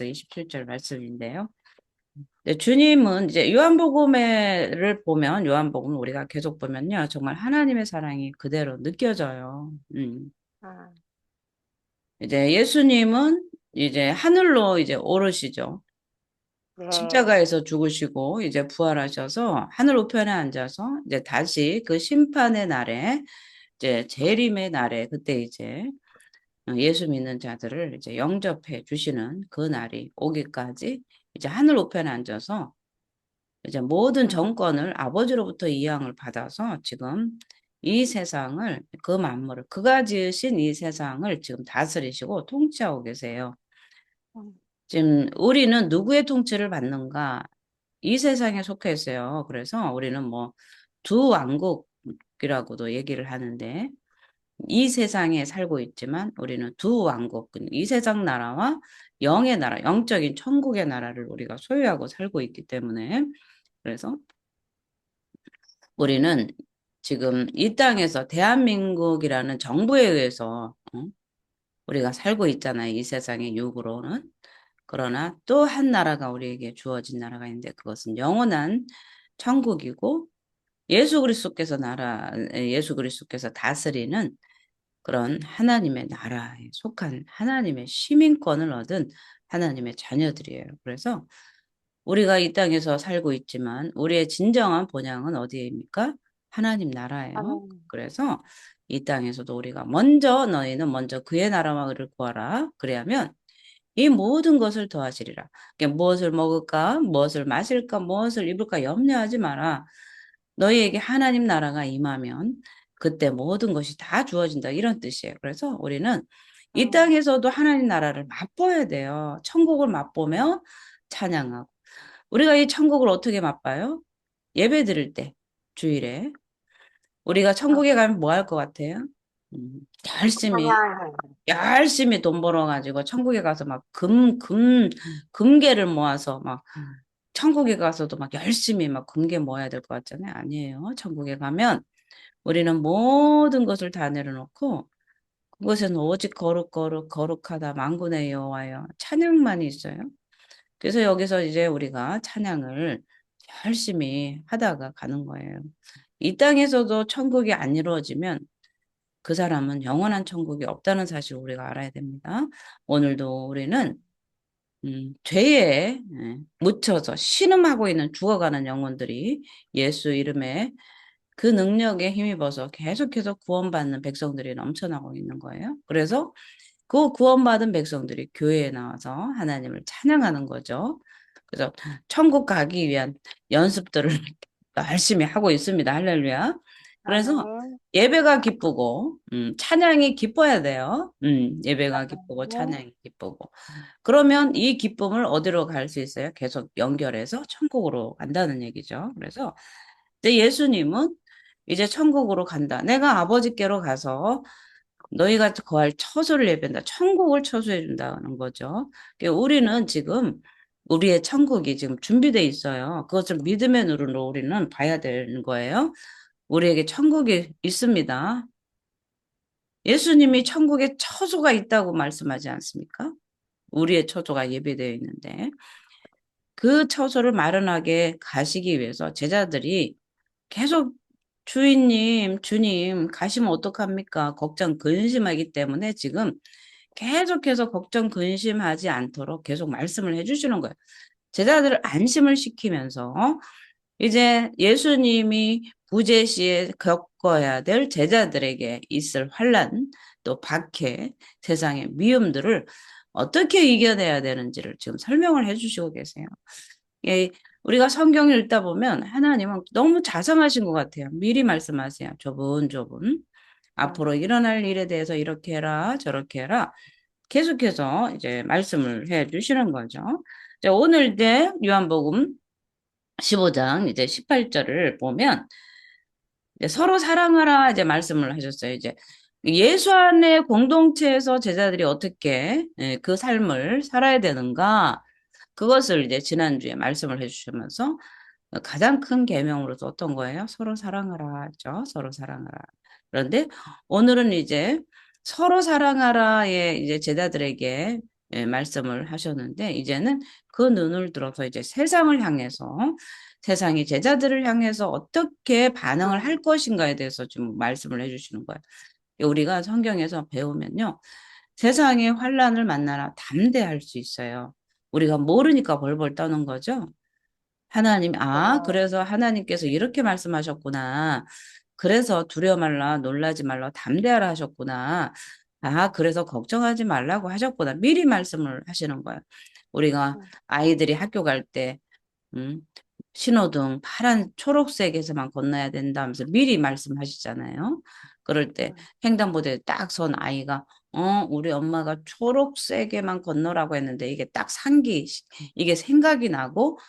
27절 말씀인데요. 네, 주님은 이제 요한복음을 보면, 요한복음 우리가 계속 보면요. 정말 하나님의 사랑이 그대로 느껴져요. 아, 이제 예수님은 이제 하늘로 이제 오르시죠. 네. 십자가에서 죽으시고 이제 부활하셔서 하늘 우편에 앉아서 이제 다시 그 심판의 날에 이제 재림의 날에 그때 이제 예수 믿는 자들을 이제 영접해 주시는 그 날이 오기까지 이제 하늘 우편에 앉아서 이제 모든 음, 정권을 아버지로부터 이양을 받아서 지금 이 세상을 그 만물을 그가 지으신 이 세상을 지금 다스리시고 통치하고 계세요. 음, 지금 우리는 누구의 통치를 받는가? 이 세상에 속해 있어요. 그래서 우리는 뭐 두 왕국이라고도 얘기를 하는데 이 세상에 살고 있지만 우리는 두 왕국, 이 세상 나라와 영의 나라, 영적인 천국의 나라를 우리가 소유하고 살고 있기 때문에 그래서 우리는 지금 이 땅에서 대한민국이라는 정부에 의해서 우리가 살고 있잖아요. 이 세상의 육으로는. 그러나 또 한 나라가 우리에게 주어진 나라가 있는데 그것은 영원한 천국이고 예수 그리스도께서 다스리는 그런 하나님의 나라에 속한 하나님의 시민권을 얻은 하나님의 자녀들이에요. 그래서 우리가 이 땅에서 살고 있지만 우리의 진정한 본향은 어디입니까? 하나님 나라예요. 하나님, 그래서 이 땅에서도 우리가 먼저 너희는 먼저 그의 나라와 의를 구하라. 그래야면 이 모든 것을 더하시리라. 그러니까 무엇을 먹을까, 무엇을 마실까, 무엇을 입을까 염려하지 마라. 너희에게 하나님 나라가 임하면 그때 모든 것이 다 주어진다. 이런 뜻이에요. 그래서 우리는 이 음, 땅에서도 하나님 나라를 맛보아야 돼요. 천국을 맛보며 찬양하고. 우리가 이 천국을 어떻게 맛봐요? 예배 드릴 때, 주일에. 우리가 아, 천국에 가면 뭐 할 것 같아요? 음, 열심히 찬양을, 열심히 돈 벌어가지고 천국에 가서 막 금괴를 모아서 막 천국에 가서도 막 열심히 막 금괴 모아야 될 것 같잖아요. 아니에요. 천국에 가면 우리는 모든 것을 다 내려놓고 그곳에는 오직 거룩하다 만군의 여호와여 찬양만 있어요. 그래서 여기서 이제 우리가 찬양을 열심히 하다가 가는 거예요. 이 땅에서도 천국이 안 이루어지면 그 사람은 영원한 천국이 없다는 사실을 우리가 알아야 됩니다. 오늘도 우리는 죄에 묻혀서 신음하고 있는 죽어가는 영혼들이 예수 이름에 그 능력에 힘입어서 계속해서 구원받는 백성들이 넘쳐나고 있는 거예요. 그래서 그 구원받은 백성들이 교회에 나와서 하나님을 찬양하는 거죠. 그래서 천국 가기 위한 연습들을 열심히 하고 있습니다. 할렐루야. 그래서 아멘, 예배가 기쁘고, 찬양이 기뻐야 돼요. 예배가 기쁘고, 아멘, 찬양이 기쁘고. 그러면 이 기쁨을 어디로 갈 수 있어요? 계속 연결해서 천국으로 간다는 얘기죠. 그래서 이제 예수님은 이제 천국으로 간다. 내가 아버지께로 가서 너희가 거할 처소를 예배한다. 천국을 처소해 준다는 거죠. 그러니까 우리는 지금 우리의 천국이 지금 준비돼 있어요. 그것을 믿음의 눈으로 우리는 봐야 되는 거예요. 우리에게 천국이 있습니다. 예수님이 천국에 처소가 있다고 말씀하지 않습니까? 우리의 처소가 예배되어 있는데 그 처소를 마련하게 가시기 위해서 제자들이 계속 주인님, 주님, 가시면 어떡합니까? 걱정, 근심하기 때문에 지금 계속해서 걱정, 근심하지 않도록 계속 말씀을 해주시는 거예요. 제자들을 안심을 시키면서 이제 예수님이 부재시에 겪어야 될 제자들에게 있을 환란, 또 박해, 세상의 미움들을 어떻게 이겨내야 되는지를 지금 설명을 해주시고 계세요. 예, 우리가 성경을 읽다 보면 하나님은 너무 자상하신 것 같아요. 미리 말씀하세요. 조분조분. 앞으로 음, 일어날 일에 대해서 이렇게 해라, 저렇게 해라. 계속해서 이제 말씀을 해 주시는 거죠. 자, 오늘 이제 요한복음 15장 이제 18절을 보면 이제 서로 사랑하라 이제 말씀을 하셨어요. 이제 예수 안의 공동체에서 제자들이 어떻게 그 삶을 살아야 되는가 그것을 이제 지난주에 말씀을 해주시면서 가장 큰 계명으로서 어떤 거예요? 서로 사랑하라 했죠. 서로 사랑하라. 그런데 오늘은 이제 서로 사랑하라의 이제 제자들에게 예, 말씀을 하셨는데 이제는 그 눈을 들어서 이제 세상을 향해서 세상이 제자들을 향해서 어떻게 반응을 할 음, 것인가에 대해서 좀 말씀을 해주시는 거예요. 우리가 성경에서 배우면요. 세상의 환란을 만나나 담대할 수 있어요. 우리가 모르니까 벌벌 떠는 거죠. 하나님, 네, 그래서 하나님께서 이렇게 말씀하셨구나. 그래서 두려워 말라, 놀라지 말라, 담대하라 하셨구나. 그래서 걱정하지 말라고 하셨구나. 미리 말씀을 하시는 거예요. 우리가 음, 아이들이 학교 갈 때, 음, 신호등 파란 초록색에서만 건너야 된다 하면서 미리 말씀하시잖아요. 그럴 때 음, 횡단보도에 딱 선 아이가 우리 엄마가 초록색에만 건너라고 했는데 이게 딱 이게 생각이 나고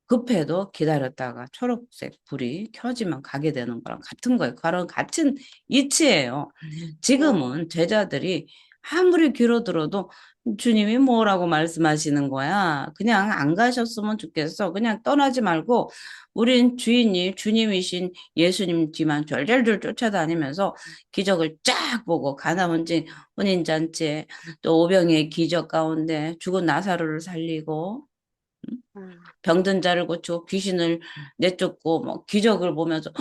급해도 기다렸다가 초록색 불이 켜지면 가게 되는 거랑 같은 거예요. 그런 같은 이치예요. 네, 지금은 제자들이 아무리 귀로 들어도 주님이 뭐라고 말씀하시는 거야. 그냥 안 가셨으면 좋겠어. 그냥 떠나지 말고 우린 주님이신 예수님 뒤만 졸졸졸 쫓아다니면서 기적을 쫙 보고 가나문진 혼인잔치에 또 오병이의 기적 가운데 죽은 나사로를 살리고 음, 병든 자를 고치고 귀신을 내쫓고 뭐 기적을 보면서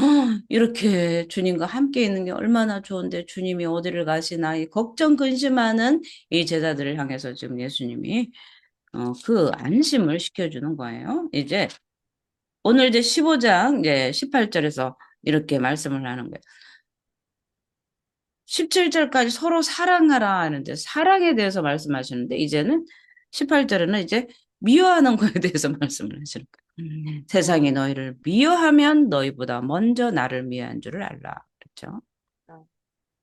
이렇게 주님과 함께 있는 게 얼마나 좋은데 주님이 어디를 가시나 이 걱정 근심하는 이 제자들을 향해서 지금 예수님이 그 안심을 시켜주는 거예요. 이제 오늘 이제 15장 이제 18절에서 이렇게 말씀을 하는 거예요. 17절까지 서로 사랑하라 하는데 사랑에 대해서 말씀하시는데 이제는 18절에는 이제 미워하는 거에 대해서 말씀을 하시는 거예요. 세상이 너희를 미워하면 너희보다 먼저 나를 미워한 줄을 알라. 그렇죠? 음,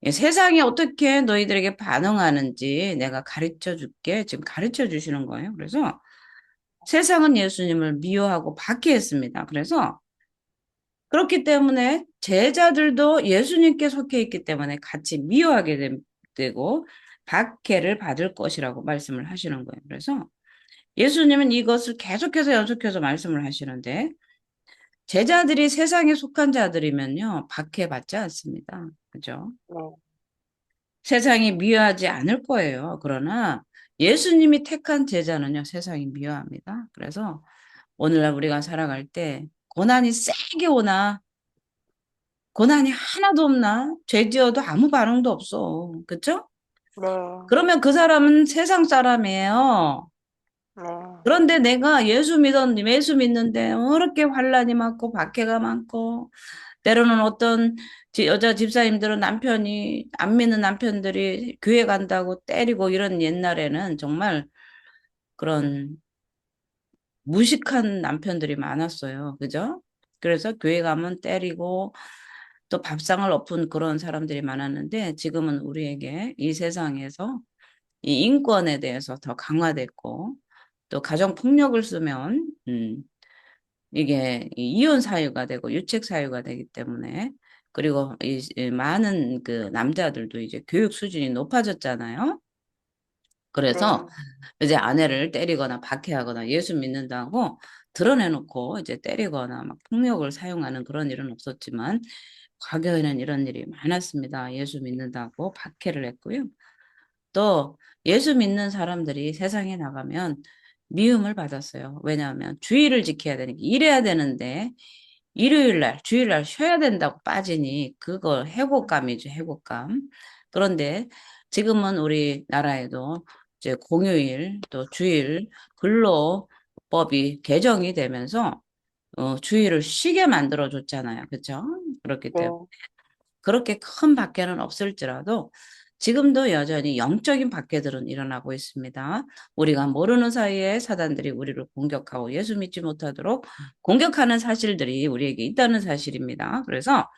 예, 세상이 어떻게 너희들에게 반응하는지 내가 가르쳐 줄게. 지금 가르쳐 주시는 거예요. 그래서 세상은 예수님을 미워하고 박해했습니다. 그래서 그렇기 때문에 제자들도 예수님께 속해 있기 때문에 같이 미워하게 되고 박해를 받을 것이라고 말씀을 하시는 거예요. 그래서 예수님은 이것을 계속해서 연속해서 말씀을 하시는데 제자들이 세상에 속한 자들이면요, 박해받지 않습니다. 그죠? 네, 세상이 미워하지 않을 거예요. 그러나 예수님이 택한 제자는요, 세상이 미워합니다. 그래서 오늘날 우리가 살아갈 때 고난이 세게 오나 고난이 하나도 없나? 죄 지어도 아무 반응도 없어. 그쵸? 네, 그러면 그 사람은 세상 사람이에요. 네, 그런데 내가 예수 믿는데 그렇게 환란이 많고 박해가 많고 때로는 어떤 여자 집사님들은 남편이 안 믿는 남편들이 교회 간다고 때리고 이런 옛날에는 정말 그런 무식한 남편들이 많았어요. 그죠? 그래서 교회 가면 때리고 또 밥상을 엎은 그런 사람들이 많았는데 지금은 우리에게 이 세상에서 이 인권에 대해서 더 강화됐고 또 가정 폭력을 쓰면 이게 이혼 사유가 되고 유책 사유가 되기 때문에 그리고 이 많은 그 남자들도 이제 교육 수준이 높아졌잖아요. 네, 그래서 이제 아내를 때리거나 박해하거나 예수 믿는다고 드러내놓고 이제 때리거나 막 폭력을 사용하는 그런 일은 없었지만 과거에는 이런 일이 많았습니다. 예수 믿는다고 박해를 했고요. 또 예수 믿는 사람들이 세상에 나가면 미움을 받았어요. 왜냐하면 주의를 지켜야 되니까 일해야 되는데 주일날 쉬어야 된다고 빠지니 그거 해고감이죠, 해고감. 그런데 지금은 우리나라에도 이제 공휴일 또 주일 근로법이 개정이 되면서 주일을 쉬게 만들어 줬잖아요. 그렇죠? 그렇기 때문에 네, 그렇게 큰 박해는 없을지라도 지금도 여전히 영적인 박해들은 일어나고 있습니다. 우리가 모르는 사이에 사단들이 우리를 공격하고 예수 믿지 못하도록 공격하는 사실들이 우리에게 있다는 사실입니다. 그래서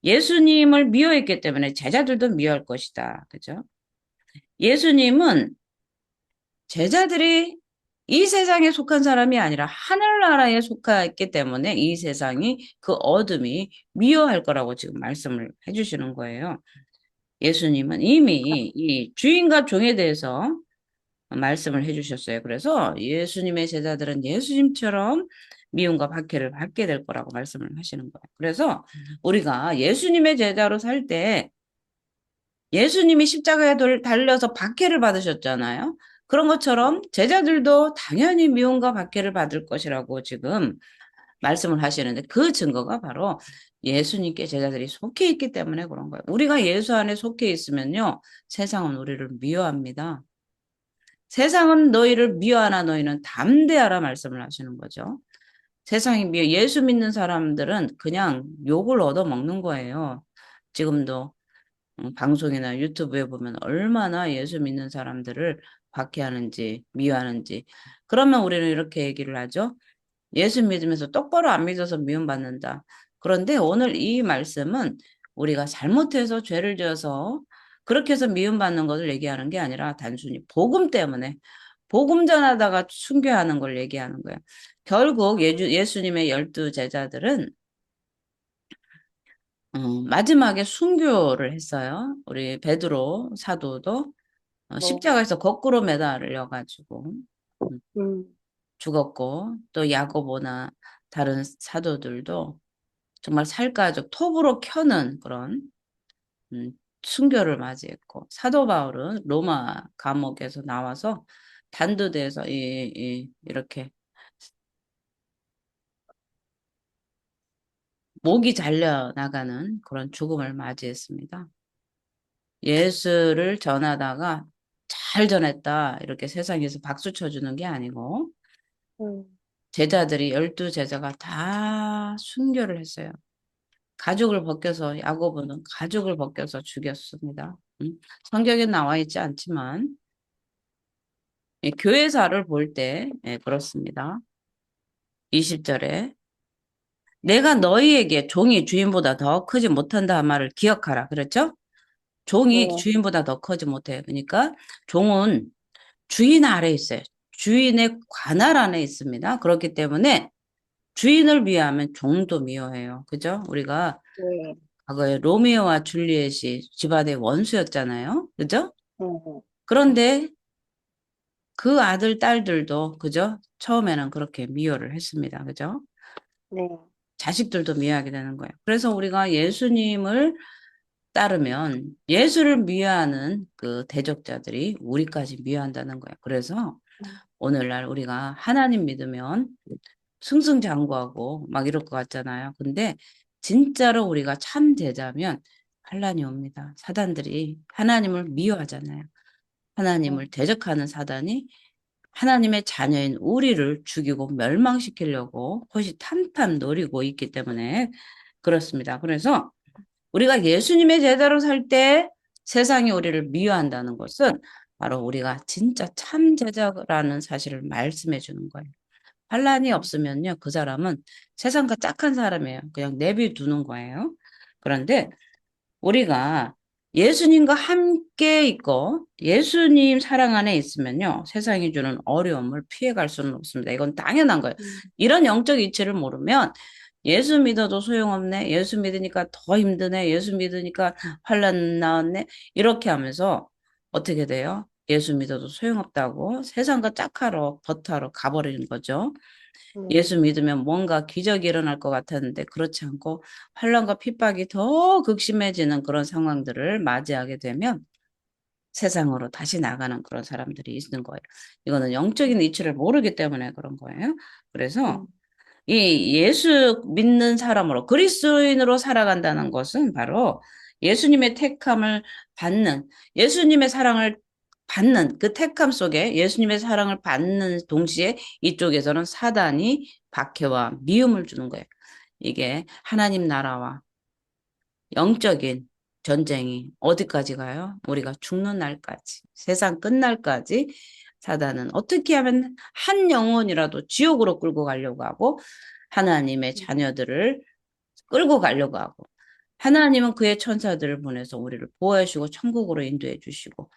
예수님을 미워했기 때문에 제자들도 미워할 것이다. 그죠? 예수님은 제자들이 이 세상에 속한 사람이 아니라 하늘나라에 속했기 때문에 이 세상이 그 어둠이 미워할 거라고 지금 말씀을 해주시는 거예요. 예수님은 이미 이 주인과 종에 대해서 말씀을 해주셨어요. 그래서 예수님의 제자들은 예수님처럼 미움과 박해를 받게 될 거라고 말씀을 하시는 거예요. 그래서 우리가 예수님의 제자로 살 때 예수님이 십자가에 달려서 박해를 받으셨잖아요. 그런 것처럼 제자들도 당연히 미움과 박해를 받을 것이라고 지금 말씀을 하시는데 그 증거가 바로 예수님께 제자들이 속해 있기 때문에 그런 거예요. 우리가 예수 안에 속해 있으면요, 세상은 우리를 미워합니다. 세상은 너희를 미워하나 너희는 담대하라 말씀을 하시는 거죠. 세상이 미워, 예수 믿는 사람들은 그냥 욕을 얻어먹는 거예요. 지금도 방송이나 유튜브에 보면 얼마나 예수 믿는 사람들을 박해하는지, 미워하는지. 그러면 우리는 이렇게 얘기를 하죠. 예수 믿으면서 똑바로 안 믿어서 미움받는다. 그런데 오늘 이 말씀은 우리가 잘못해서 죄를 지어서 그렇게 해서 미움받는 것을 얘기하는 게 아니라 단순히 복음 때문에 복음 전하다가 순교하는 걸 얘기하는 거예요. 결국 예수님의 12 제자들은 마지막에 순교를 했어요. 우리 베드로 사도도 네. 십자가에서 거꾸로 매달려가지고 음, 죽었고 또 야고보나 다른 사도들도 정말 살가족 톱으로 켜는 그런 음, 순교를 맞이했고 사도 바울은 로마 감옥에서 나와서 단두대에서 이렇게 목이 잘려 나가는 그런 죽음을 맞이했습니다. 예수를 전하다가 잘 전했다 이렇게 세상에서 박수 쳐주는 게 아니고 음, 제자들이 12 제자가 다 순교를 했어요. 가죽을 벗겨서 야고보는 가죽을 벗겨서 죽였습니다. 성경에 나와 있지 않지만 교회사를 볼 때 그렇습니다. 20절에 내가 너희에게 종이 주인보다 더 크지 못한다 한 말을 기억하라. 그렇죠? 종이 네. 주인보다 더 크지 못해요. 그러니까 종은 주인 아래 있어요. 주인의 관할 안에 있습니다. 그렇기 때문에 주인을 미워하면 종도 미워해요. 그죠? 우리가 네. 과거에 로미오와 줄리엣이 집안의 원수였잖아요. 그죠? 네. 그런데 그 아들, 딸들도, 그죠? 처음에는 그렇게 미워를 했습니다. 그죠? 네. 자식들도 미워하게 되는 거예요. 그래서 우리가 예수님을 따르면 예수를 미워하는 그 대적자들이 우리까지 미워한다는 거예요. 그래서 음, 오늘날 우리가 하나님 믿으면 승승장구하고 막 이럴 것 같잖아요. 근데 진짜로 우리가 참 제자면 환란이 옵니다. 사단들이 하나님을 미워하잖아요. 네. 하나님을 대적하는 사단이 하나님의 자녀인 우리를 죽이고 멸망시키려고 호시탐탐 노리고 있기 때문에 그렇습니다. 그래서 우리가 예수님의 제자로 살 때 세상이 우리를 미워한다는 것은 바로 우리가 진짜 참 제자라는 사실을 말씀해 주는 거예요. 환란이 없으면요, 그 사람은 세상과 짝한 사람이에요. 그냥 내비두는 거예요. 그런데 우리가 예수님과 함께 있고 예수님 사랑 안에 있으면요, 세상이 주는 어려움을 피해갈 수는 없습니다. 이건 당연한 거예요. 음, 이런 영적 이치를 모르면 예수 믿어도 소용없네. 예수 믿으니까 더 힘드네. 예수 믿으니까 환란 나왔네. 이렇게 하면서 어떻게 돼요? 예수 믿어도 소용없다고 세상과 짝하러 버타러 가버리는 거죠. 예수 믿으면 뭔가 기적이 일어날 것 같았는데 그렇지 않고 환란과 핍박이 더 극심해지는 그런 상황들을 맞이하게 되면 세상으로 다시 나가는 그런 사람들이 있는 거예요. 이거는 영적인 이치를 모르기 때문에 그런 거예요. 그래서 음, 이 예수 믿는 사람으로 그리스도인으로 살아간다는 것은 바로 예수님의 택함을 받는 예수님의 사랑을 받는 그 택함 속에 예수님의 사랑을 받는 동시에 이쪽에서는 사단이 박해와 미움을 주는 거예요. 이게 하나님 나라와 영적인 전쟁이 어디까지 가요? 우리가 죽는 날까지, 세상 끝날까지 사단은 어떻게 하면 한 영혼이라도 지옥으로 끌고 가려고 하고 하나님의 자녀들을 끌고 가려고 하고 하나님은 그의 천사들을 보내서 우리를 보호해 주시고 천국으로 인도해 주시고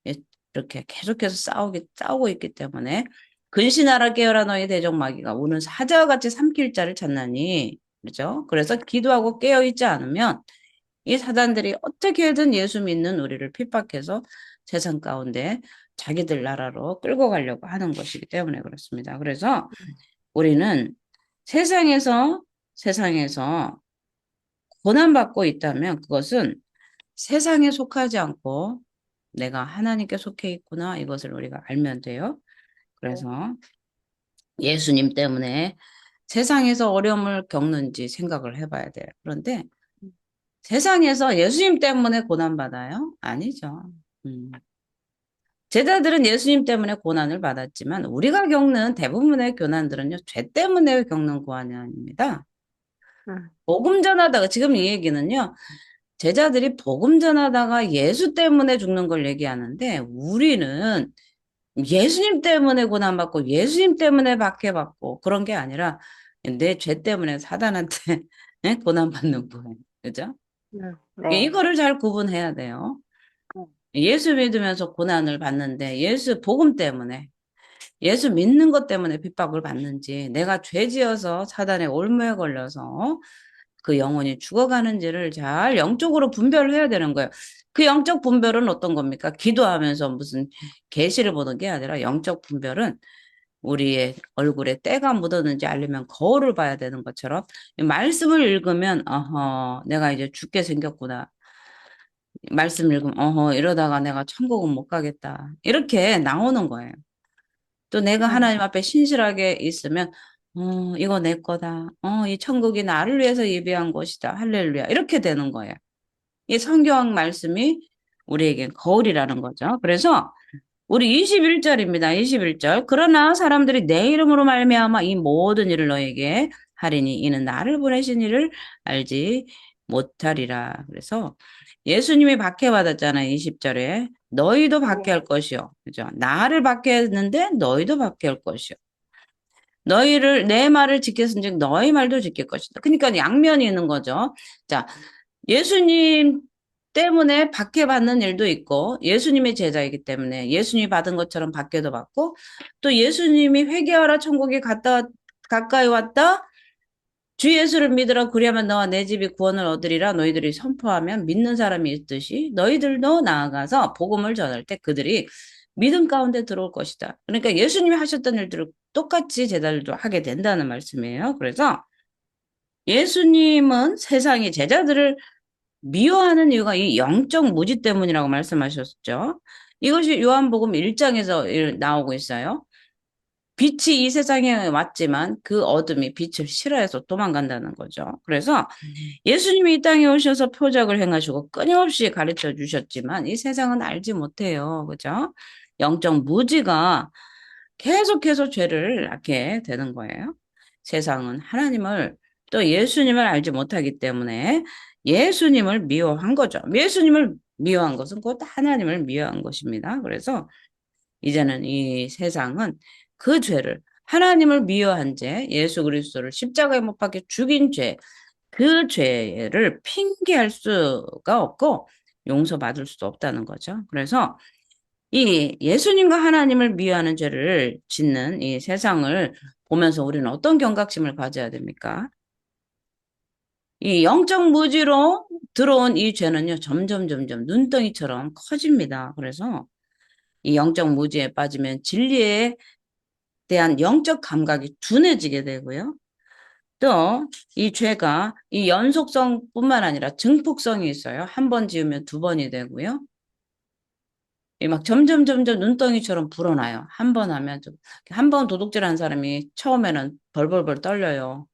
예, 이렇게 계속해서 싸우고 있기 때문에 근신하라 깨어라 너희 대적마귀가 오는 사자와 같이 삼킬 자를 찾나니 그렇죠? 그래서 기도하고 깨어 있지 않으면 이 사단들이 어떻게든 예수 믿는 우리를 핍박해서 세상 가운데 자기들 나라로 끌고 가려고 하는 것이기 때문에 그렇습니다. 그래서 우리는 세상에서 고난받고 있다면 그것은 세상에 속하지 않고 내가 하나님께 속해 있구나. 이것을 우리가 알면 돼요. 네. 그래서 예수님 때문에 세상에서 어려움을 겪는지 생각을 해봐야 돼요. 그런데 음, 세상에서 예수님 때문에 고난받아요? 아니죠. 음. 제자들은 예수님 때문에 고난을 받았지만 우리가 겪는 대부분의 고난들은요, 죄 때문에 겪는 고난입니다. 음, 복음 전하다가, 지금 이 얘기는요, 제자들이 복음 전하다가 예수 때문에 죽는 걸 얘기하는데 우리는 예수님 때문에 고난받고 예수님 때문에 박해받고 그런 게 아니라 내 죄 때문에 사단한테 예? 고난받는 거예요. 그죠? 네. 이거를 잘 구분해야 돼요. 음, 예수 믿으면서 고난을 받는데 예수 복음 때문에 예수 믿는 것 때문에 핍박을 받는지 내가 죄 지어서 사단의 올무에 걸려서 그 영혼이 죽어가는지를 잘 영적으로 분별을 해야 되는 거예요. 그 영적 분별은 어떤 겁니까? 기도하면서 무슨 계시를 보는 게 아니라 영적 분별은 우리의 얼굴에 때가 묻었는지 알려면 거울을 봐야 되는 것처럼 말씀을 읽으면 어허 내가 이제 죽게 생겼구나. 말씀 읽으면 어허 이러다가 내가 천국은 못 가겠다. 이렇게 나오는 거예요. 또 내가 음, 하나님 앞에 신실하게 있으면 이거 내 거다. 이 천국이 나를 위해서 예비한 곳이다. 할렐루야. 이렇게 되는 거예요. 이 성경 말씀이 우리에겐 거울이라는 거죠. 그래서 우리 21절입니다. 21절. 그러나 사람들이 내 이름으로 말미암아 이 모든 일을 너에게 하리니 이는 나를 보내신 이를 알지 못하리라. 그래서 예수님이 박해받았잖아요. 20절에. 너희도 박해할 네. 것이요. 그죠? 나를 박해했는데 너희도 박해할 것이요. 너희를 내 말을 지켰은즉 너희 말도 지킬 것이다. 그러니까 양면이 있는 거죠. 자, 예수님 때문에 박해받는 일도 있고 예수님의 제자이기 때문에 예수님이 받은 것처럼 박해도 받고 또 예수님이 회개하라 천국에 갔다 가까이 왔다 주 예수를 믿으라 그리하면 너와 내 집이 구원을 얻으리라 너희들이 선포하면 믿는 사람이 있듯이 너희들도 나아가서 복음을 전할 때 그들이 믿음 가운데 들어올 것이다. 그러니까 예수님이 하셨던 일들을 똑같이 제자들도 하게 된다는 말씀이에요. 그래서 예수님은 세상이 제자들을 미워하는 이유가 이 영적 무지 때문이라고 말씀하셨죠. 이것이 요한복음 1장에서 나오고 있어요. 빛이 이 세상에 왔지만 그 어둠이 빛을 싫어해서 도망간다는 거죠. 그래서 예수님이 이 땅에 오셔서 표적을 행하시고 끊임없이 가르쳐 주셨지만 이 세상은 알지 못해요. 그죠? 영적 무지가 계속해서 죄를 낳게 되는 거예요. 세상은 하나님을 또 예수님을 알지 못하기 때문에 예수님을 미워한 거죠. 예수님을 미워한 것은 곧 하나님을 미워한 것입니다. 그래서 이제는 이 세상은 그 죄를 하나님을 미워한 죄, 예수 그리스도를 십자가에 못 박혀 죽인 죄, 그 죄를 핑계할 수가 없고 용서받을 수도 없다는 거죠. 그래서 이 예수님과 하나님을 미워하는 죄를 짓는 이 세상을 보면서 우리는 어떤 경각심을 가져야 됩니까? 이 영적 무지로 들어온 이 죄는요, 점점 눈덩이처럼 커집니다. 그래서 이 영적 무지에 빠지면 진리에 대한 영적 감각이 둔해지게 되고요. 또 이 죄가 이 연속성뿐만 아니라 증폭성이 있어요. 한 번 지으면 두 번이 되고요. 이 막 점점 눈덩이처럼 불어나요. 한 번 하면 좀, 한 번 도둑질한 사람이 처음에는 벌벌벌 떨려요.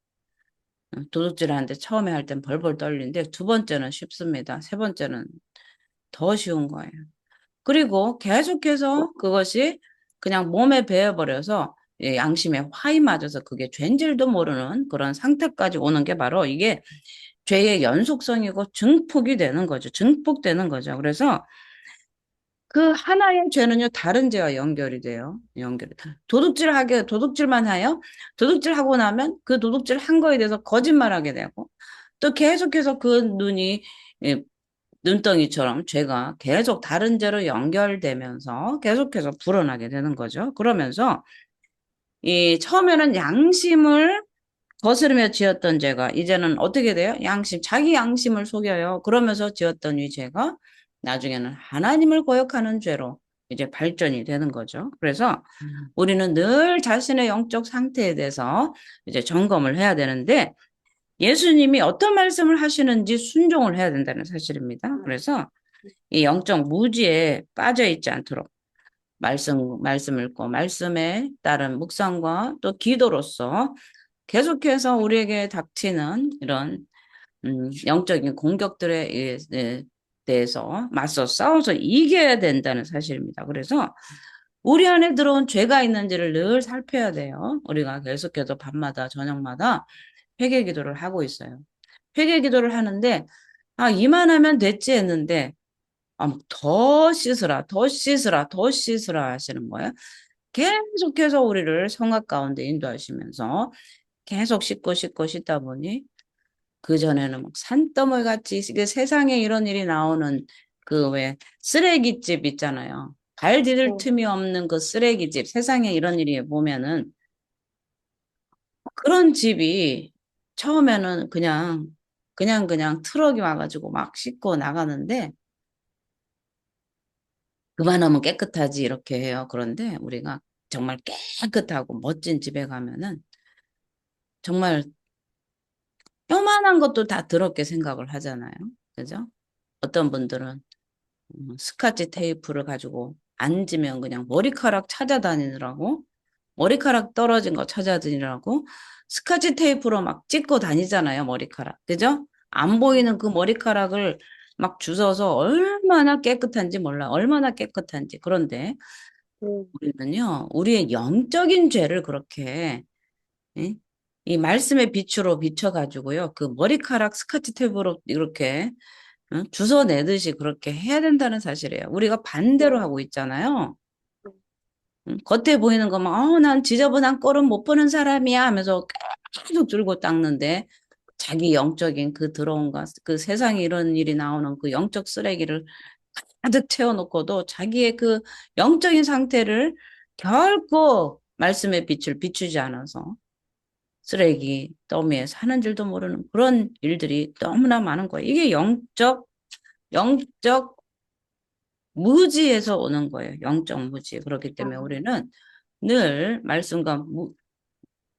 도둑질 하는데 처음에 할 땐 벌벌 떨리는데 두 번째는 쉽습니다. 세 번째는 더 쉬운 거예요. 그리고 계속해서 그것이 그냥 몸에 배어버려서 양심에 화이 맞아서 그게 죄인지도 모르는 그런 상태까지 오는 게 바로 이게 죄의 연속성이고 증폭이 되는 거죠. 증폭되는 거죠. 그래서 그 하나의 죄는요, 다른 죄와 연결이 돼요. 도둑질만 해요. 도둑질하고 나면 그 도둑질 한 거에 대해서 거짓말하게 되고, 또 계속해서 그 눈이, 예, 눈덩이처럼 죄가 계속 다른 죄로 연결되면서 계속해서 불어나게 되는 거죠. 그러면서, 이, 처음에는 양심을 거스르며 지었던 죄가 이제는 어떻게 돼요? 자기 양심을 속여요. 그러면서 지었던 이 죄가 나중에는 하나님을 거역하는 죄로 이제 발전이 되는 거죠. 그래서 우리는 늘 자신의 영적 상태에 대해서 이제 점검을 해야 되는데 예수님이 어떤 말씀을 하시는지 순종을 해야 된다는 사실입니다. 그래서 이 영적 무지에 빠져 있지 않도록 말씀 읽고 말씀에 따른 묵상과 또 기도로서 계속해서 우리에게 닥치는 이런 영적인 공격들에 대해서 맞서 싸워서 이겨야 된다는 사실입니다. 그래서 우리 안에 들어온 죄가 있는지를 늘 살펴야 돼요. 우리가 계속해서 밤마다 저녁마다 회개 기도를 하고 있어요. 회개 기도를 하는데 아 이만하면 됐지 했는데 더 씻으라, 더 씻으라, 더 씻으라 하시는 거예요. 계속해서 우리를 성악 가운데 인도하시면서 계속 씻고 씻다 보니 그전에는 막 산더미 같이 이게 세상에 이런 일이 나오는 그 왜 쓰레기집 있잖아요. 발 디딜 네, 틈이 없는 그 쓰레기집, 세상에 이런 일이 보면은 그런 집이 처음에는 그냥 트럭이 와가지고 막 싣고 나가는데 그만하면 깨끗하지 이렇게 해요. 그런데 우리가 정말 깨끗하고 멋진 집에 가면은 정말 요만한 것도 다 더럽게 생각을 하잖아요. 그죠? 어떤 분들은 스카치 테이프를 가지고 앉으면 그냥 머리카락 찾아다니느라고 머리카락 떨어진 거 찾아다니느라고 스카치 테이프로 막 찍고 다니잖아요. 머리카락. 그죠? 안 보이는 그 머리카락을 막 주워서 얼마나 깨끗한지 몰라. 얼마나 깨끗한지. 그런데 우리는요, 우리의 영적인 죄를 그렇게, 예? 이 말씀의 빛으로 비춰가지고요, 그 머리카락 스카치 탭으로 이렇게 주워내듯이 그렇게 해야 된다는 사실이에요. 우리가 반대로 하고 있잖아요. 겉에 보이는 거만, 난 지저분한 꼴은 못 보는 사람이야 하면서 계속 들고 닦는데, 자기 영적인 그 들어온 것, 그 세상에 이런 일이 나오는 그 영적 쓰레기를 가득 채워놓고도 자기의 그 영적인 상태를 결코 말씀의 빛을 비추지 않아서 쓰레기 더미에 사는 줄도 모르는 그런 일들이 너무나 많은 거예요. 이게 영적 무지에서 오는 거예요. 영적 무지. 그렇기 때문에 우리는 늘 말씀과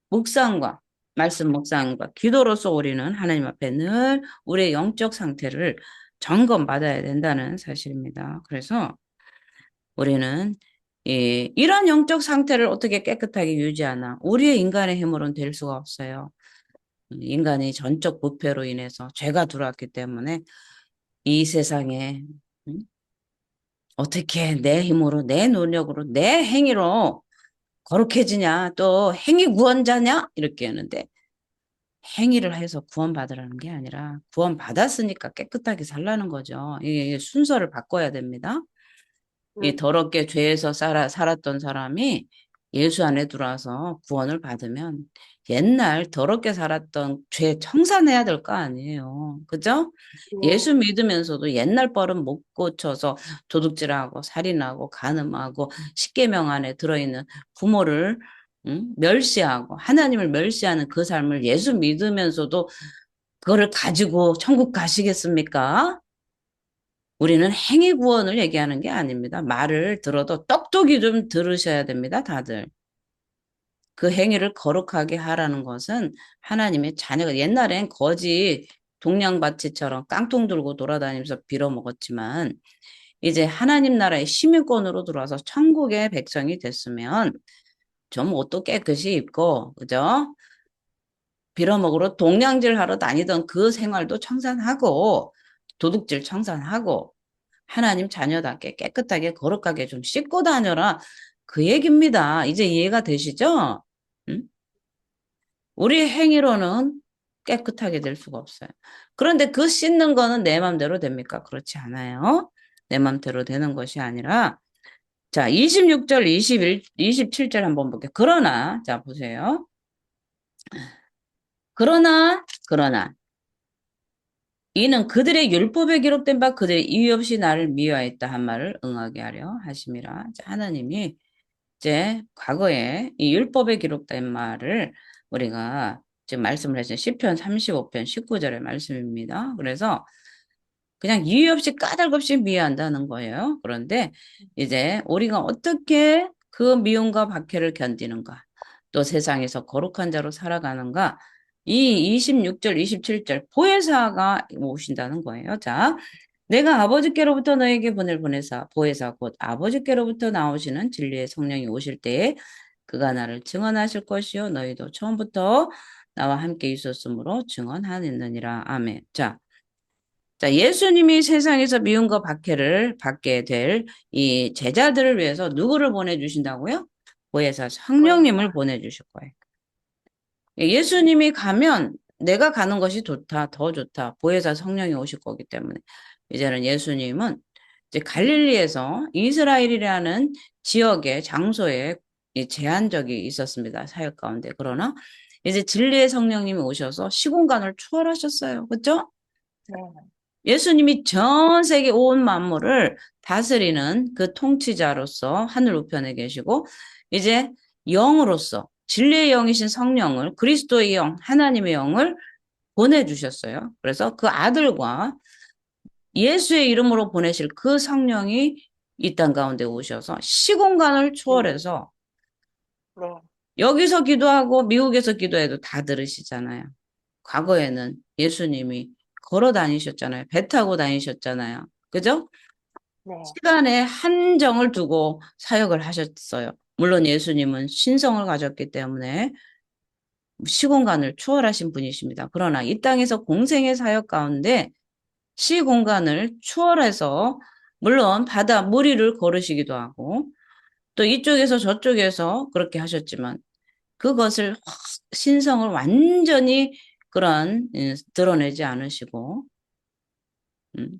묵상과 말씀 묵상과 기도로서 우리는 하나님 앞에 늘 우리의 영적 상태를 점검받아야 된다는 사실입니다. 그래서 우리는 이런 영적 상태를 어떻게 깨끗하게 유지하나 우리의 인간의 힘으로는 될 수가 없어요. 인간이 전적 부패로 인해서 죄가 들어왔기 때문에 이 세상에 어떻게 내 힘으로 내 노력으로 내 행위로 거룩해지냐 또 행위 구원자냐 이렇게 하는데 행위를 해서 구원받으라는 게 아니라 구원받았으니까 깨끗하게 살라는 거죠. 이게 순서를 바꿔야 됩니다. 이 더럽게 죄에서 살았던 사람이 예수 안에 들어와서 구원을 받으면 옛날 더럽게 살았던 죄 청산해야 될 거 아니에요. 그죠? 예수 믿으면서도 옛날 버릇 못 고쳐서 도둑질하고 살인하고 간음하고 십계명 안에 들어있는 부모를 멸시하고 하나님을 멸시하는 그 삶을 예수 믿으면서도 그거를 가지고 천국 가시겠습니까? 우리는 행위 구원을 얘기하는 게 아닙니다. 말을 들어도 똑똑히 좀 들으셔야 됩니다, 다들. 그 행위를 거룩하게 하라는 것은 하나님의 자녀가 옛날엔 거지 동양바치처럼 깡통 들고 돌아다니면서 빌어먹었지만 이제 하나님 나라의 시민권으로 들어와서 천국의 백성이 됐으면 좀 옷도 깨끗이 입고 그죠? 빌어먹으러 동냥질 하러 다니던 그 생활도 청산하고 도둑질 청산하고 하나님 자녀답게 깨끗하게 거룩하게 좀 씻고 다녀라. 그 얘기입니다. 이제 이해가 되시죠? 응? 우리 행위로는 깨끗하게 될 수가 없어요. 그런데 그 씻는 거는 내 맘대로 됩니까? 그렇지 않아요. 내 맘대로 되는 것이 아니라 자, 26절, 21, 27절 한번 볼게요. 그러나 자, 보세요. 그러나 이는 그들의 율법에 기록된 바 그들의 이유 없이 나를 미워했다 한 말을 응하게 하려 하심이라. 자, 하나님이 이제 과거에 이 율법에 기록된 말을 우리가 지금 말씀을 하신 시편 35편 19절의 말씀입니다. 그래서 그냥 이유 없이 까닭없이 미워한다는 거예요. 그런데 이제 우리가 어떻게 그 미움과 박해를 견디는가, 또 세상에서 거룩한 자로 살아가는가, 이 26절, 27절 보혜사가 오신다는 거예요. 자, 내가 아버지께로부터 너에게 보내사 보혜사 곧 아버지께로부터 나오시는 진리의 성령이 오실 때에 그가 나를 증언하실 것이요 너희도 처음부터 나와 함께 있었으므로 증언하느니라. 아멘. 자, 예수님이 세상에서 미움과 박해를 받게 될 이 제자들을 위해서 누구를 보내주신다고요? 보혜사 성령님을 보혜사. 보내주실 거예요. 예수님이 가면 내가 가는 것이 좋다, 더 좋다. 보혜사 성령이 오실 거기 때문에 이제는 예수님은 이제 갈릴리에서 이스라엘이라는 지역의 장소에 이 제한적이 있었습니다. 사역 가운데. 그러나 이제 진리의 성령님이 오셔서 시공간을 초월하셨어요. 그렇죠? 네. 예수님이 전 세계 온 만물을 다스리는 그 통치자로서 하늘 우편에 계시고 이제 영으로서 진리의 영이신 성령을 그리스도의 영, 하나님의 영을 보내주셨어요. 그래서 그 아들과 예수의 이름으로 보내실 그 성령이 이 땅 가운데 오셔서 시공간을 네. 초월해서 네. 여기서 기도하고 미국에서 기도해도 다 들으시잖아요. 과거에는 예수님이 걸어 다니셨잖아요. 배 타고 다니셨잖아요. 그죠? 네. 시간에 한정을 두고 사역을 하셨어요. 물론 예수님은 신성을 가졌기 때문에 시공간을 초월하신 분이십니다. 그러나 이 땅에서 공생의 사역 가운데 시공간을 초월해서 물론 바다 무리를 걸으시기도 하고 또 이쪽에서 저쪽에서 그렇게 하셨지만 그것을 신성을 완전히 그런 드러내지 않으시고 음,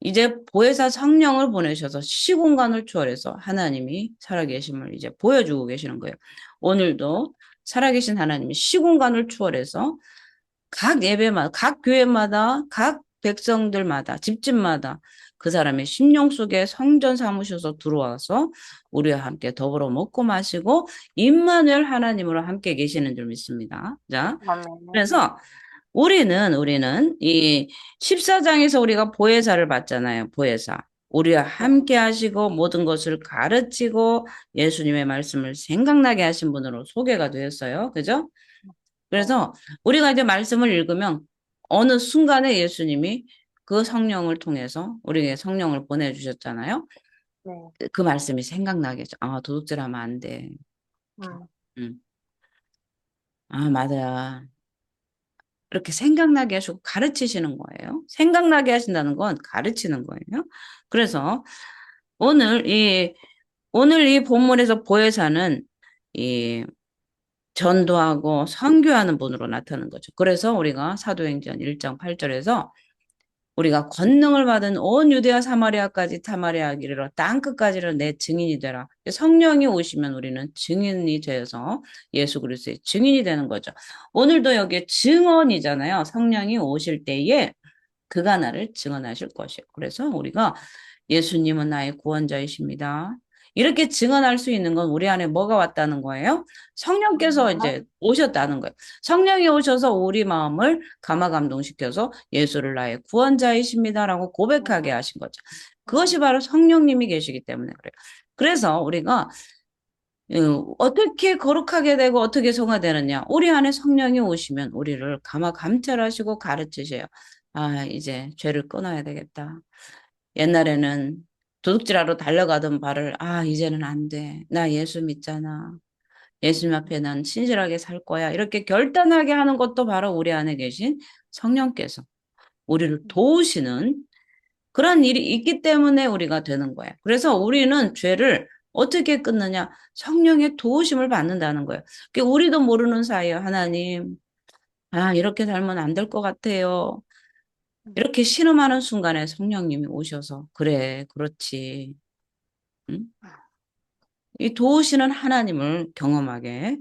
이제 보혜사 성령을 보내셔서 시공간을 초월해서 하나님이 살아계심을 이제 보여주고 계시는 거예요. 오늘도 살아계신 하나님이 시공간을 초월해서 각 예배마다, 각 교회마다, 각 백성들마다, 집집마다 그 사람의 심령 속에 성전 삼으셔서 들어와서 우리와 함께 더불어 먹고 마시고 임마누엘 하나님으로 함께 계시는 줄 믿습니다. 자, 아멘. 그래서 우리는 이 14장에서 우리가 보혜사를 받잖아요. 보혜사. 우리와 네. 함께 하시고 모든 것을 가르치고 예수님의 말씀을 생각나게 하신 분으로 소개가 되었어요. 그죠? 네. 그래서 우리가 이제 말씀을 읽으면 어느 순간에 예수님이 그 성령을 통해서 우리에게 성령을 보내주셨잖아요. 네. 그 말씀이 생각나게 해줘. 아, 도둑질하면 안 돼. 음. 응. 아, 맞아. 이렇게 생각나게 하시고 가르치시는 거예요. 생각나게 하신다는 건 가르치는 거예요. 그래서 오늘 이, 오늘 이 본문에서 보혜사는 이 전도하고 선교하는 분으로 나타나는 거죠. 그래서 우리가 사도행전 1장 8절에서 우리가 권능을 받은 온 유대와 사마리아까지 타마리아에 이르러 땅끝까지를 내 증인이 되라. 성령이 오시면 우리는 증인이 되어서 예수 그리스도의 증인이 되는 거죠. 오늘도 여기에 증언이잖아요. 성령이 오실 때에 그가 나를 증언하실 것이에요. 그래서 우리가 예수님은 나의 구원자이십니다. 이렇게 증언할 수 있는 건 우리 안에 뭐가 왔다는 거예요? 성령께서 이제 오셨다는 거예요. 성령이 오셔서 우리 마음을 감화감동시켜서 예수를 나의 구원자이십니다라고 고백하게 하신 거죠. 그것이 바로 성령님이 계시기 때문에 그래요. 그래서 우리가 어떻게 거룩하게 되고 어떻게 성화되느냐? 우리 안에 성령이 오시면 우리를 감화감찰하시고 가르치세요. 아, 이제 죄를 끊어야 되겠다. 옛날에는 도둑질하러 달려가던 발을 아, 이제는 안 돼. 나 예수 믿잖아. 예수님 앞에 난 신실하게 살 거야. 이렇게 결단하게 하는 것도 바로 우리 안에 계신 성령께서 우리를 도우시는 그런 일이 있기 때문에 우리가 되는 거예요. 그래서 우리는 죄를 어떻게 끊느냐? 성령의 도우심을 받는다는 거예요. 그러니까 우리도 모르는 사이에 하나님, 아, 이렇게 살면 안 될 것 같아요. 이렇게 신음하는 순간에 성령님이 오셔서, 그래, 그렇지. 응? 이 도우시는 하나님을 경험하게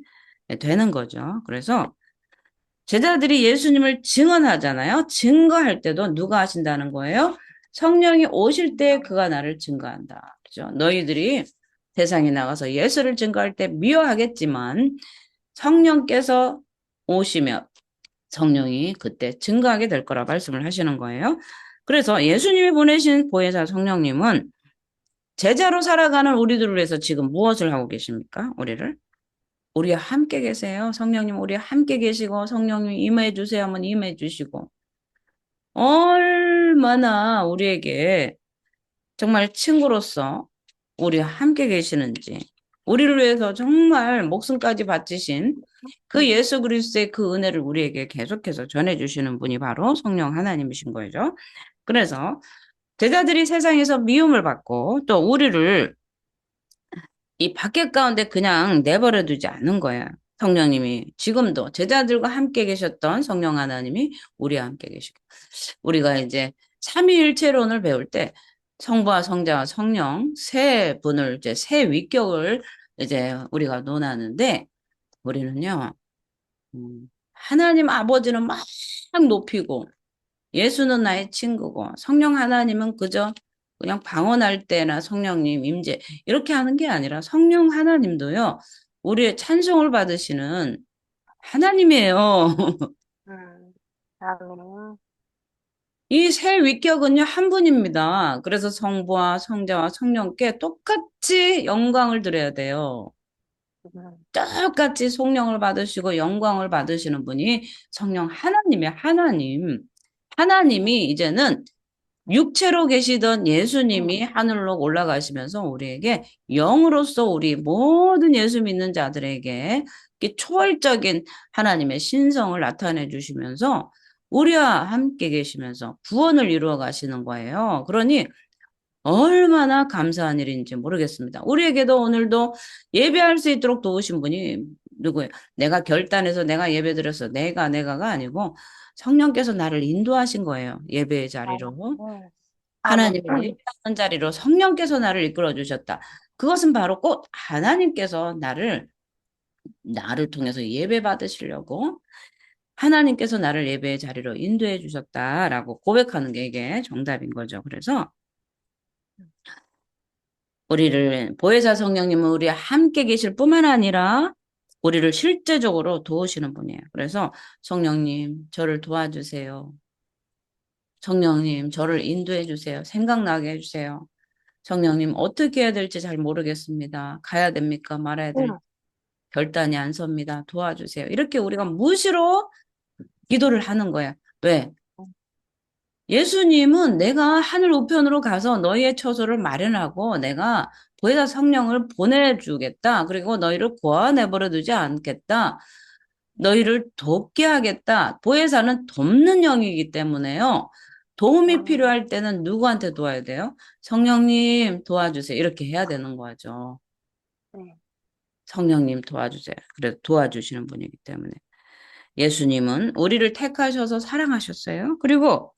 되는 거죠. 그래서 제자들이 예수님을 증언하잖아요. 증거할 때도 누가 하신다는 거예요? 성령이 오실 때 그가 나를 증거한다. 그죠? 너희들이 세상에 나가서 예수를 증거할 때 미워하겠지만 성령께서 오시면 성령이 그때 증거하게 될 거라 말씀을 하시는 거예요. 그래서 예수님이 보내신 보혜사 성령님은 제자로 살아가는 우리들을 위해서 지금 무엇을 하고 계십니까? 우리와 함께 계세요. 성령님 우리와 함께 계시고 성령님 임해 주세요 하면 임해 주시고 얼마나 우리에게 정말 친구로서 우리와 함께 계시는지, 우리를 위해서 정말 목숨까지 바치신 그 예수 그리스도의 그 은혜를 우리에게 계속해서 전해주시는 분이 바로 성령 하나님이신 거죠. 그래서 제자들이 세상에서 미움을 받고 또 우리를 이 밖에 가운데 그냥 내버려 두지 않는 거야. 성령님이 지금도 제자들과 함께 계셨던 성령 하나님이 우리와 함께 계시고 우리가 이제 삼위일체론을 배울 때 성부와 성자와 성령 세 분을 이제 세 위격을 이제 우리가 논하는데 우리는요 하나님 아버지는 막 높이고 예수는 나의 친구고 성령 하나님은 그저 그냥 방언할 때나 성령님 임재 이렇게 하는 게 아니라 성령 하나님도요 우리의 찬송을 받으시는 하나님이에요. 아멘. 이 세 위격은요, 한 분입니다. 그래서 성부와 성자와 성령께 똑같이 영광을 드려야 돼요. 똑같이 성령을 받으시고 영광을 받으시는 분이 성령 하나님이에요, 하나님. 하나님이 이제는 육체로 계시던 예수님이 하늘로 올라가시면서 우리에게 영으로서 우리 모든 예수 믿는 자들에게 이렇게 초월적인 하나님의 신성을 나타내 주시면서 우리와 함께 계시면서 구원을 이루어 가시는 거예요. 그러니 얼마나 감사한 일인지 모르겠습니다. 우리에게도 오늘도 예배할 수 있도록 도우신 분이 누구예요? 내가 결단해서 내가 예배 드렸어. 내가가 아니고 성령께서 나를 인도하신 거예요. 예배의 자리로. 아멘. 하나님을 아멘. 예배하는 자리로 성령께서 나를 이끌어 주셨다. 그것은 바로 꼭 하나님께서 나를 통해서 예배 받으시려고 하나님께서 나를 예배의 자리로 인도해 주셨다라고 고백하는 게 이게 정답인 거죠. 그래서 우리를 보혜사 성령님은 우리와 함께 계실 뿐만 아니라 우리를 실제적으로 도우시는 분이에요. 그래서 성령님 저를 도와주세요. 성령님 저를 인도해 주세요. 생각나게 해주세요. 성령님 어떻게 해야 될지 잘 모르겠습니다. 가야 됩니까? 말아야 될지 결단이 안 섭니다. 도와주세요. 이렇게 우리가 무시로 기도를 하는 거야. 왜? 예수님은 내가 하늘 우편으로 가서 너희의 처소를 마련하고 내가 보혜사 성령을 보내주겠다. 그리고 너희를 고아 내버려 두지 않겠다. 너희를 돕게 하겠다. 보혜사는 돕는 영이기 때문에요. 도움이 필요할 때는 누구한테 도와야 돼요? 성령님 도와주세요. 이렇게 해야 되는 거죠. 성령님 도와주세요. 그래서 도와주시는 분이기 때문에. 예수님은 우리를 택하셔서 사랑하셨어요. 그리고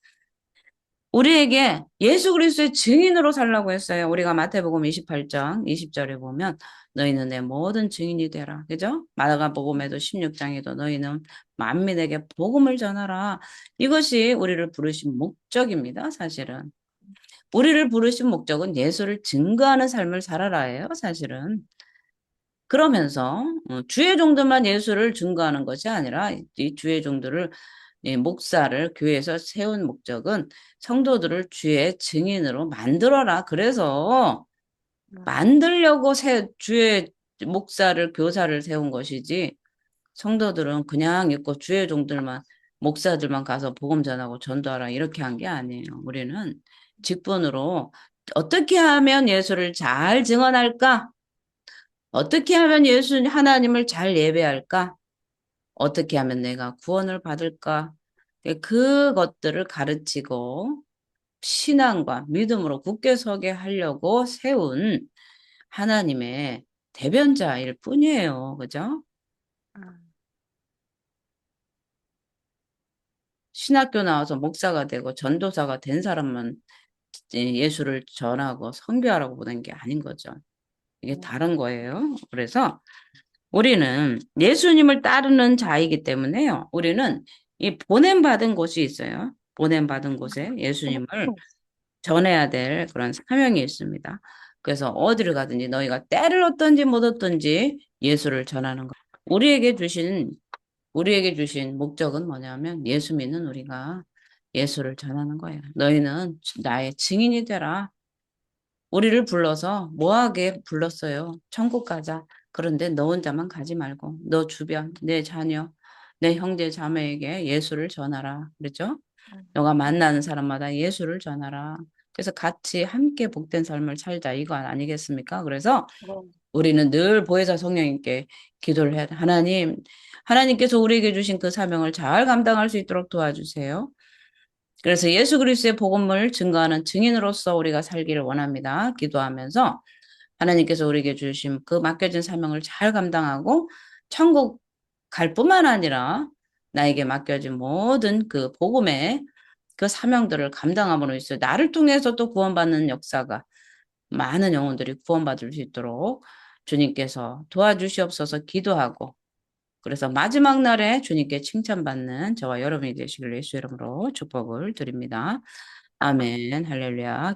우리에게 예수 그리스도의 증인으로 살라고 했어요. 우리가 마태복음 28장 20절에 보면 너희는 내 모든 증인이 되라. 그죠? 마가복음에도 16장에도 너희는 만민에게 복음을 전하라. 이것이 우리를 부르신 목적입니다. 사실은. 우리를 부르신 목적은 예수를 증거하는 삶을 살아라예요. 사실은. 그러면서 주의 종들만 예수를 증거하는 것이 아니라 이 주의 종들을 목사를 교회에서 세운 목적은 성도들을 주의 증인으로 만들어라. 그래서 만들려고 주의 목사를 교사를 세운 것이지 성도들은 그냥 있고 주의 종들만 목사들만 가서 복음 전하고 전도하라 이렇게 한 게 아니에요. 우리는 직분으로 어떻게 하면 예수를 잘 증언할까? 어떻게 하면 예수 하나님을 잘 예배할까? 어떻게 하면 내가 구원을 받을까? 그것들을 가르치고 신앙과 믿음으로 굳게 서게 하려고 세운 하나님의 대변자일 뿐이에요. 그죠? 신학교 나와서 목사가 되고 전도사가 된 사람만 예수를 전하고 선교하라고 보낸 게 아닌 거죠. 이게 다른 거예요. 그래서 우리는 예수님을 따르는 자이기 때문에요. 우리는 이 보냄받은 곳이 있어요. 보냄받은 곳에 예수님을 전해야 될 그런 사명이 있습니다. 그래서 어디를 가든지 너희가 때를 얻든지 못 얻든지 예수를 전하는 것. 우리에게 주신 목적은 뭐냐면 예수 믿는 우리가 예수를 전하는 거예요. 너희는 나의 증인이 되라. 우리를 불러서 뭐하게 불렀어요? 천국 가자. 그런데 너 혼자만 가지 말고 너 주변, 내 자녀, 내 형제 자매에게 예수를 전하라. 그랬죠? 너가 만나는 사람마다 예수를 전하라. 그래서 같이 함께 복된 삶을 살자 이거 아니겠습니까? 그래서 네. 우리는 늘 보혜사 성령님께 기도를 해야 돼. 하나님께서 우리에게 주신 그 사명을 잘 감당할 수 있도록 도와주세요. 그래서 예수 그리스도의 복음을 증거하는 증인으로서 우리가 살기를 원합니다. 기도하면서 하나님께서 우리에게 주신 그 맡겨진 사명을 잘 감당하고 천국 갈 뿐만 아니라 나에게 맡겨진 모든 그 복음의 그 사명들을 감당함으로 있어요. 나를 통해서 또 구원받는 역사가 많은 영혼들이 구원받을 수 있도록 주님께서 도와주시옵소서 기도하고 그래서 마지막 날에 주님께 칭찬받는 저와 여러분이 되시길 예수 이름으로 축복을 드립니다. 아멘. 할렐루야.